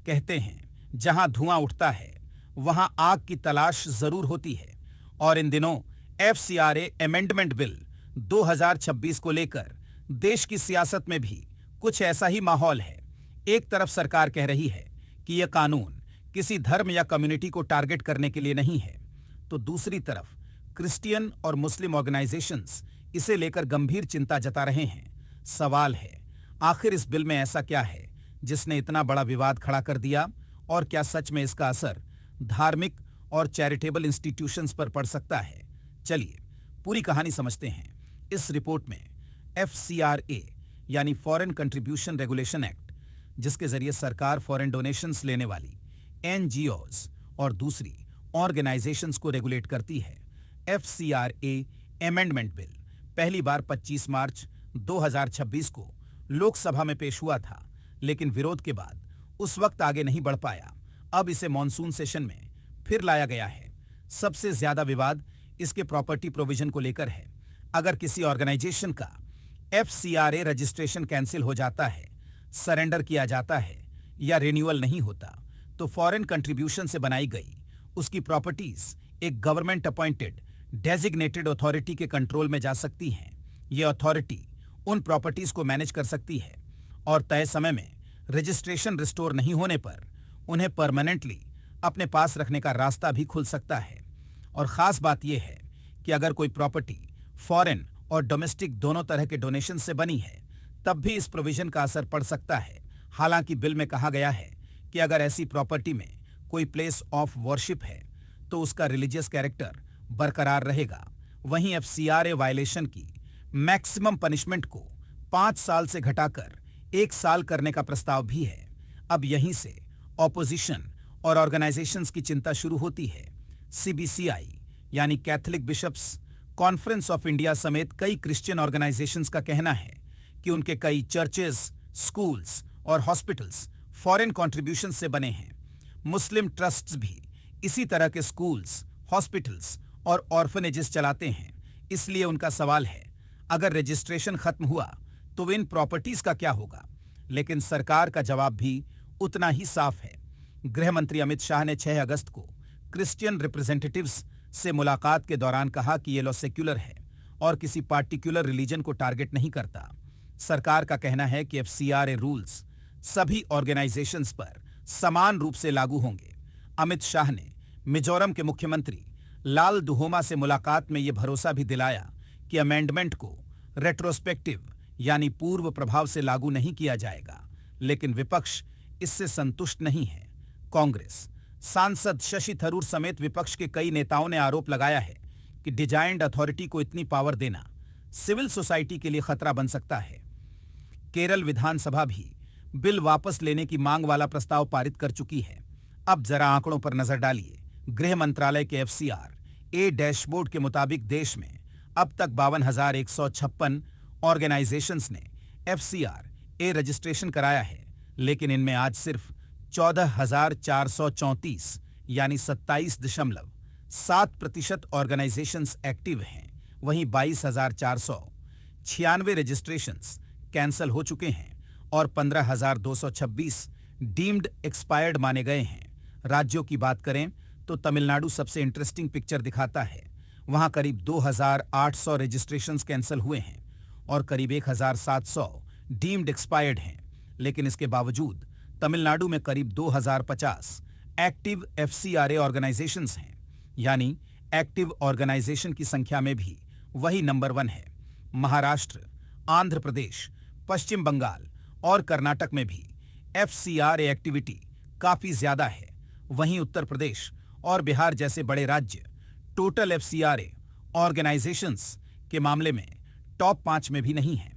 कहते हैं, जहां धुआं उठता है वहां आग की तलाश जरूर होती है। और इन दिनों एफसीआरए अमेंडमेंट बिल 2026 को लेकर देश की सियासत में भी कुछ ऐसा ही माहौल है। एक तरफ सरकार कह रही है कि यह कानून किसी धर्म या कम्युनिटी को टारगेट करने के लिए नहीं है, तो दूसरी तरफ क्रिश्चियन और मुस्लिम ऑर्गेनाइजेशंस इसे लेकर गंभीर चिंता जता रहे हैं। सवाल है, आखिर इस बिल में ऐसा क्या है जिसने इतना बड़ा विवाद खड़ा कर दिया, और क्या सच में इसका असर धार्मिक और चैरिटेबल इंस्टीट्यूशंस पर पड़ सकता है? चलिए पूरी कहानी समझते हैं इस रिपोर्ट में। एफसीआरए यानी फॉरेन कंट्रीब्यूशन रेगुलेशन एक्ट, जिसके जरिए सरकार फॉरेन डोनेशंस लेने वाली एनजीओज और दूसरी ऑर्गेनाइजेशंस को रेगुलेट करती है। एफसीआरए अमेंडमेंट बिल पहली बार 25 मार्च 2026 को लोकसभा में पेश हुआ था, लेकिन विरोध के बाद उस वक्त आगे नहीं बढ़ पाया। अब इसे मॉनसून सेशन में फिर लाया गया है। सबसे ज्यादा विवाद इसके प्रॉपर्टी प्रोविजन को लेकर है। अगर किसी ऑर्गेनाइजेशन का एफसीआरए रजिस्ट्रेशन कैंसिल हो जाता है, सरेंडर किया जाता है या रिन्यूअल नहीं होता, तो फॉरेन कंट्रीब्यूशन से बनाई गई उसकी प्रॉपर्टीज एक गवर्नमेंट अपॉइंटेड डेजिग्नेटेड अथॉरिटी के कंट्रोल में जा सकती हैं। यह अथॉरिटी उन प्रॉपर्टीज को मैनेज कर सकती है और तय समय में रजिस्ट्रेशन रिस्टोर नहीं होने पर उन्हें परमानेंटली अपने पास रखने का रास्ता भी खुल सकता है। और खास बात यह है कि अगर कोई प्रॉपर्टी फॉरेन और डोमेस्टिक दोनों तरह के डोनेशन से बनी है, तब भी इस प्रोविजन का असर पड़ सकता है। हालांकि बिल में कहा गया है कि अगर ऐसी प्रॉपर्टी में कोई प्लेस ऑफ वर्शिप है तो उसका रिलीजियस कैरेक्टर बरकरार रहेगा। वहीं एफसीआरए वायलेशन की मैक्सिमम पनिशमेंट को 5 साल से घटाकर 1 साल करने का प्रस्ताव भी है। अब यहीं से ऑपोजिशन और ऑर्गेनाइजेशंस की चिंता शुरू होती है। सीबीसीआई यानी Catholic Bishops Conference of India समेत कई क्रिश्चियन ऑर्गेनाइजेशंस का कहना है कि उनके कई चर्चेज, स्कूल्स और हॉस्पिटल्स फॉरेन कंट्रीब्यूशन से बने हैं। मुस्लिम ट्रस्ट्स भी इसी तरह के स्कूल्स, हॉस्पिटल्स और ऑर्फनेजेस चलाते हैं। इसलिए उनका सवाल है, अगर रजिस्ट्रेशन खत्म हुआ तो इन प्रॉपर्टीज का क्या होगा? लेकिन सरकार का जवाब भी उतना ही साफ है। गृह मंत्री अमित शाह ने 6 अगस्त को क्रिश्चियन रिप्रेजेंटेटिव्स से मुलाकात के दौरान कहा कि ये लॉ सेक्युलर है और किसी पार्टिकुलर रिलीजन को टारगेट नहीं करता। सरकार का कहना है कि एफसीआरए रूल्स सभी ऑर्गेनाइजेशंस पर समान रूप से लागू होंगे। अमित शाह ने मिजोरम के मुख्यमंत्री लाल दुहोमा से मुलाकात में यह भरोसा भी दिलाया कि अमेंडमेंट को रेट्रोस्पेक्टिव यानी पूर्व प्रभाव से लागू नहीं किया जाएगा। लेकिन विपक्ष इससे संतुष्ट नहीं है। कांग्रेस सांसद शशि थरूर समेत विपक्ष के कई नेताओं ने आरोप लगाया है कि डिजाइन्ड अथॉरिटी को इतनी पावर देना सिविल सोसाइटी के लिए खतरा बन सकता है। केरल विधानसभा भी बिल वापस लेने की मांग वाला प्रस्ताव पारित कर चुकी है। अब जरा आंकड़ों पर नजर डालिए। गृह मंत्रालय के एफसीआरए डैशबोर्ड के मुताबिक देश में अब तक 52,156 ऑर्गेनाइजेशंस ने एफसीआरए रजिस्ट्रेशन कराया है, लेकिन इनमें आज सिर्फ 14,434 यानी 27.7% ऑर्गेनाइजेशंस एक्टिव हैं। वहीं 22,496 रजिस्ट्रेशंस कैंसल हो चुके हैं और 15,226 डीम्ड एक्सपायर्ड माने गए हैं। राज्यों की बात करें तो तमिलनाडु सबसे इंटरेस्टिंग पिक्चर दिखाता है। वहां करीब 2,800 रजिस्ट्रेशंस कैंसल हुए हैं और करीब 1,700 डीम्ड एक्सपायर्ड हैं। लेकिन इसके बावजूद तमिलनाडु में करीब 2,050 एक्टिव एफसीआरए ऑर्गेनाइजेशंस हैं, यानी एक्टिव ऑर्गेनाइजेशन की संख्या में भी वही नंबर 1 है। महाराष्ट्र, आंध्र प्रदेश, पश्चिम बंगाल और कर्नाटक में भी एफसीआरए एक्टिविटी काफी ज्यादा है। वहीं उत्तर प्रदेश और बिहार जैसे बड़े राज्य टोटल एफसीआरए ऑर्गेनाइजेशंस के मामले में टॉप 5 में भी नहीं है।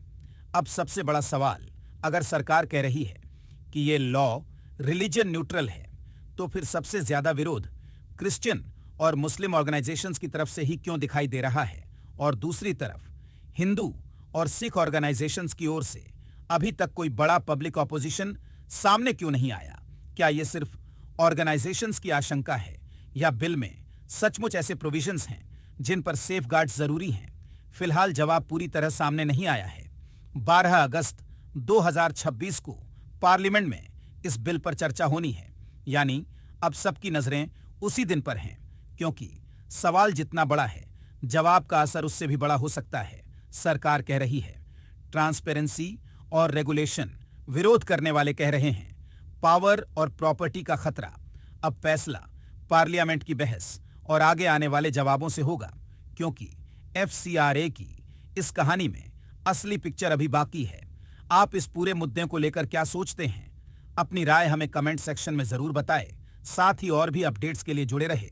अब सबसे बड़ा सवाल, अगर सरकार कह रही है कि ये लॉ रिलीजन न्यूट्रल है, तो फिर सबसे ज्यादा विरोध क्रिश्चियन और मुस्लिम ऑर्गेनाइजेशंस की तरफ से ही क्यों दिखाई दे रहा है? और दूसरी तरफ हिंदू और सिख ऑर्गेनाइजेशंस की ओर से अभी तक कोई बड़ा पब्लिक ऑपोजिशन सामने क्यों नहीं आया? क्या ये सिर्फ ऑर्गेनाइजेशंस की आशंका है या बिल में सचमुच ऐसे प्रोविजंस हैं जिन पर सेफगार्ड्स जरूरी हैं? फिलहाल जवाब पूरी तरह सामने नहीं आया है। 12 अगस्त 2026 को पार्लियामेंट में इस बिल पर चर्चा होनी है। यानी अब सबकी नजरें उसी दिन पर हैं, क्योंकि सवाल जितना बड़ा है, जवाब का असर उससे भी बड़ा हो सकता है। सरकार कह रही है ट्रांसपेरेंसी और रेगुलेशन, विरोध करने वाले कह रहे हैं पावर और प्रॉपर्टी का खतरा। अब फैसला पार्लियामेंट की बहस और आगे आने वाले जवाबों से होगा, क्योंकि एफसीआरए की इस कहानी में असली पिक्चर अभी बाकी है। आप इस पूरे मुद्दे को लेकर क्या सोचते हैं? अपनी राय हमें कमेंट सेक्शन में जरूर बताएं। साथ ही और भी अपडेट्स के लिए जुड़े रहे।